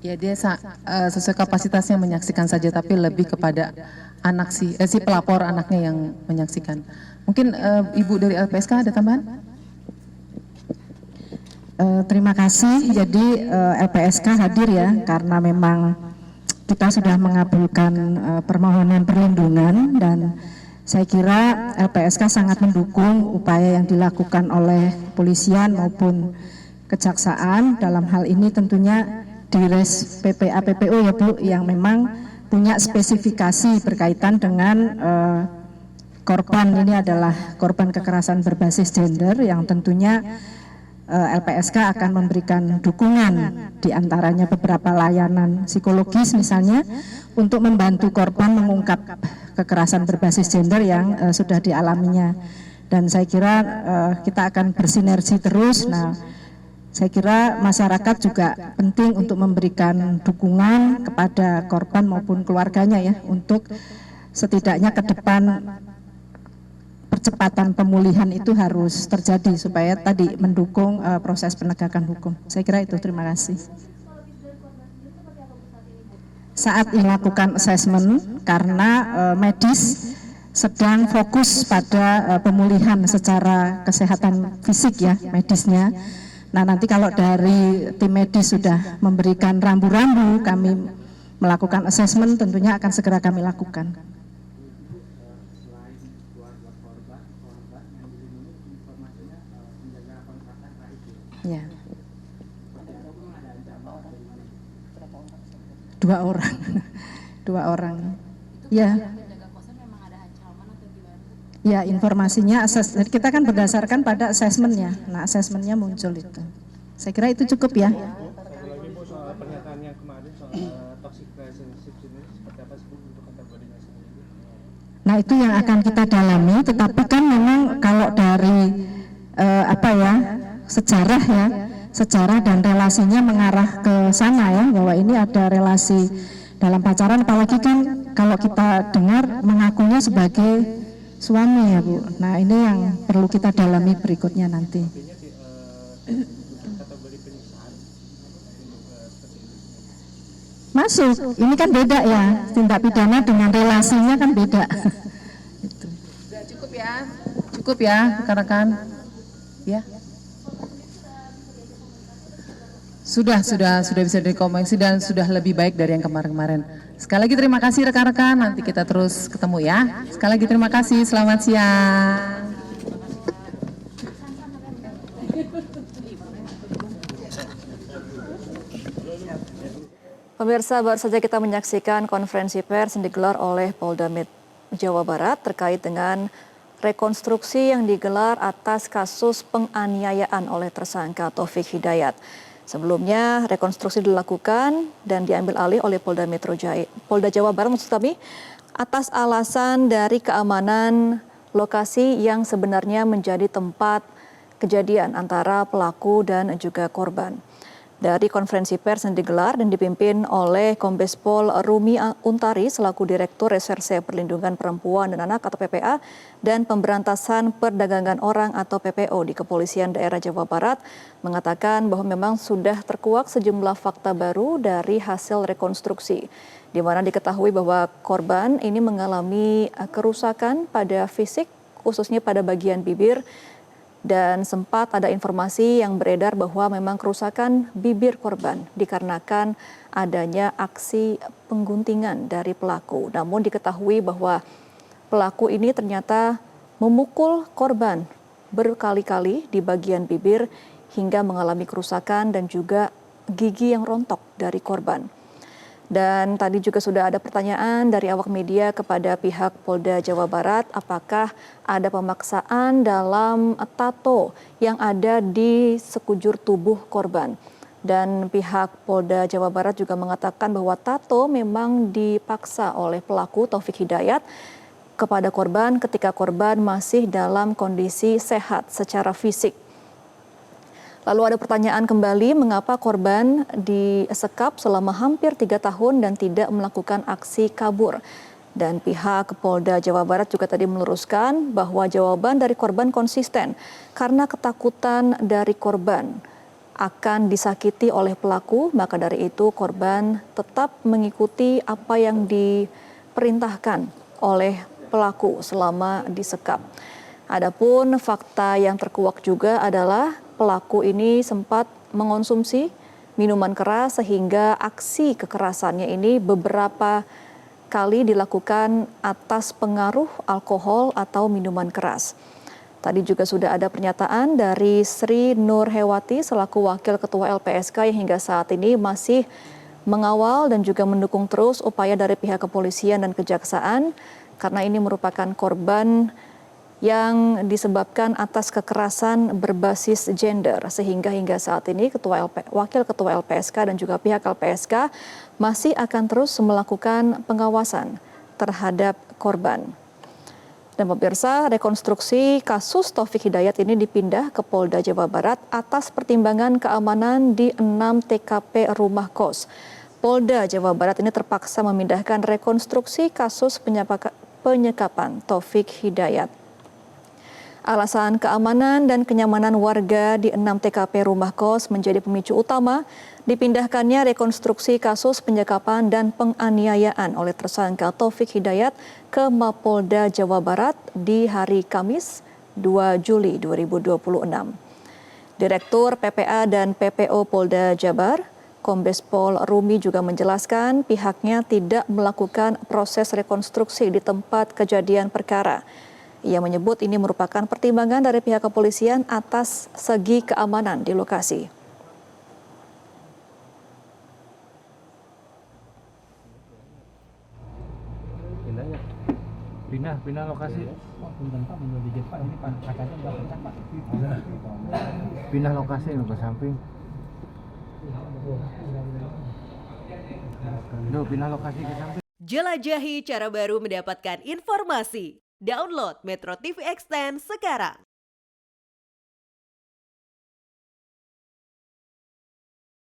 Ya dia sesuai kapasitasnya menyaksikan saja, tapi lebih kepada anak si pelapor anaknya yang menyaksikan. Mungkin Ibu dari LPSK ada tambahan? Terima kasih. Jadi LPSK hadir ya karena memang kita sudah mengabulkan permohonan perlindungan dan saya kira LPSK sangat mendukung upaya yang dilakukan oleh kepolisian maupun kejaksaan. Dalam hal ini tentunya Dires PPA PPO ya Bu, yang memang punya spesifikasi berkaitan dengan korban ini adalah korban kekerasan berbasis gender yang tentunya LPSK akan memberikan dukungan diantaranya beberapa layanan psikologis misalnya untuk membantu korban mengungkap kekerasan berbasis gender yang sudah dialaminya, dan saya kira kita akan bersinergi terus. Nah, saya kira masyarakat juga penting untuk memberikan dukungan kepada korban maupun keluarganya ya, untuk setidaknya ke depan percepatan pemulihan itu harus terjadi supaya tadi mendukung proses penegakan hukum. Saya kira itu, terima kasih. Saat melakukan asesmen karena medis sedang fokus pada pemulihan secara kesehatan fisik ya, medisnya. Nah, nanti kalau dari tim medis sudah memberikan rambu-rambu, kami melakukan asesmen, tentunya akan segera kami lakukan. Ya. 2 orang. 2 orang. Ya. Ya, informasinya jadi kita kan berdasarkan pada asesmennya. Nah, asesmennya muncul itu. Saya kira itu cukup ya. Satu lagi Bu, soal pernyataan yang kemarin soal toxic relationship ini seperti apa sih Bu untuk kategorinya sendiri? Nah, itu yang akan kita dalami, tetapi kan memang kalau dari sejarah ya, sejarah dan relasinya mengarah ke sana ya, bahwa ini ada relasi dalam pacaran, apalagi kan kalau kita dengar mengakunya sebagai suami ya Bu. Nah, ini yang perlu kita dalami berikutnya nanti. Masuk, ini kan beda ya, tindak pidana dengan relasinya kan beda. Cukup ya rekan-rekan. Ya. Sudah bisa dikomunikasi dan sudah lebih baik dari yang kemarin-kemarin. Sekali lagi terima kasih rekan-rekan, nanti kita terus ketemu ya. Sekali lagi terima kasih, selamat siang. Pemirsa, baru saja kita menyaksikan konferensi pers yang digelar oleh Polda Jawa Barat terkait dengan rekonstruksi yang digelar atas kasus penganiayaan oleh tersangka Taufik Hidayat. Sebelumnya rekonstruksi dilakukan dan diambil alih oleh Polda Jawa Barat maksud kami atas alasan dari keamanan lokasi yang sebenarnya menjadi tempat kejadian antara pelaku dan juga korban. Dari konferensi pers yang digelar dan dipimpin oleh Kombes Pol Rumi Untari selaku Direktur Reserse Perlindungan Perempuan dan Anak atau PPA dan Pemberantasan Perdagangan Orang atau PPO di Kepolisian Daerah Jawa Barat mengatakan bahwa memang sudah terkuak sejumlah fakta baru dari hasil rekonstruksi, di mana diketahui bahwa korban ini mengalami kerusakan pada fisik khususnya pada bagian bibir. Dan sempat ada informasi yang beredar bahwa memang kerusakan bibir korban dikarenakan adanya aksi pengguntingan dari pelaku. Namun diketahui bahwa pelaku ini ternyata memukul korban berkali-kali di bagian bibir hingga mengalami kerusakan dan juga gigi yang rontok dari korban. Dan tadi juga sudah ada pertanyaan dari awak media kepada pihak Polda Jawa Barat, apakah ada pemaksaan dalam tato yang ada di sekujur tubuh korban. Dan pihak Polda Jawa Barat juga mengatakan bahwa tato memang dipaksa oleh pelaku Taufik Hidayat kepada korban ketika korban masih dalam kondisi sehat secara fisik. Lalu ada pertanyaan kembali, mengapa korban disekap selama hampir 3 tahun dan tidak melakukan aksi kabur? Dan pihak Polda Jawa Barat juga tadi meluruskan bahwa jawaban dari korban konsisten karena ketakutan dari korban akan disakiti oleh pelaku, maka dari itu korban tetap mengikuti apa yang diperintahkan oleh pelaku selama disekap. Adapun fakta yang terkuak juga adalah pelaku ini sempat mengonsumsi minuman keras sehingga aksi kekerasannya ini beberapa kali dilakukan atas pengaruh alkohol atau minuman keras. Tadi juga sudah ada pernyataan dari Sri Nur Hewati selaku Wakil Ketua LPSK yang hingga saat ini masih mengawal dan juga mendukung terus upaya dari pihak kepolisian dan kejaksaan karena ini merupakan korban yang disebabkan atas kekerasan berbasis gender sehingga hingga saat ini Wakil Ketua LPSK dan juga pihak LPSK masih akan terus melakukan pengawasan terhadap korban. Dan pemirsa, rekonstruksi kasus Taufik Hidayat ini dipindah ke Polda Jawa Barat atas pertimbangan keamanan di 6 TKP rumah kos. Polda Jawa Barat ini terpaksa memindahkan rekonstruksi kasus penyekapan Taufik Hidayat. Alasan keamanan dan kenyamanan warga di 6 TKP rumah kos menjadi pemicu utama dipindahkannya rekonstruksi kasus penyekapan dan penganiayaan oleh tersangka Taufik Hidayat ke Mapolda Jawa Barat di hari Kamis 2 Juli 2026. Direktur PPA dan PPO Polda Jabar, Kombes Pol Rumi juga menjelaskan pihaknya tidak melakukan proses rekonstruksi di tempat kejadian perkara. Ia menyebut ini merupakan pertimbangan dari pihak kepolisian atas segi keamanan di lokasi. Pindah lokasi. Pindah lokasi ke samping. Pindah lokasi ke samping. Jelajahi cara baru mendapatkan informasi. Download Metro TV Extend sekarang.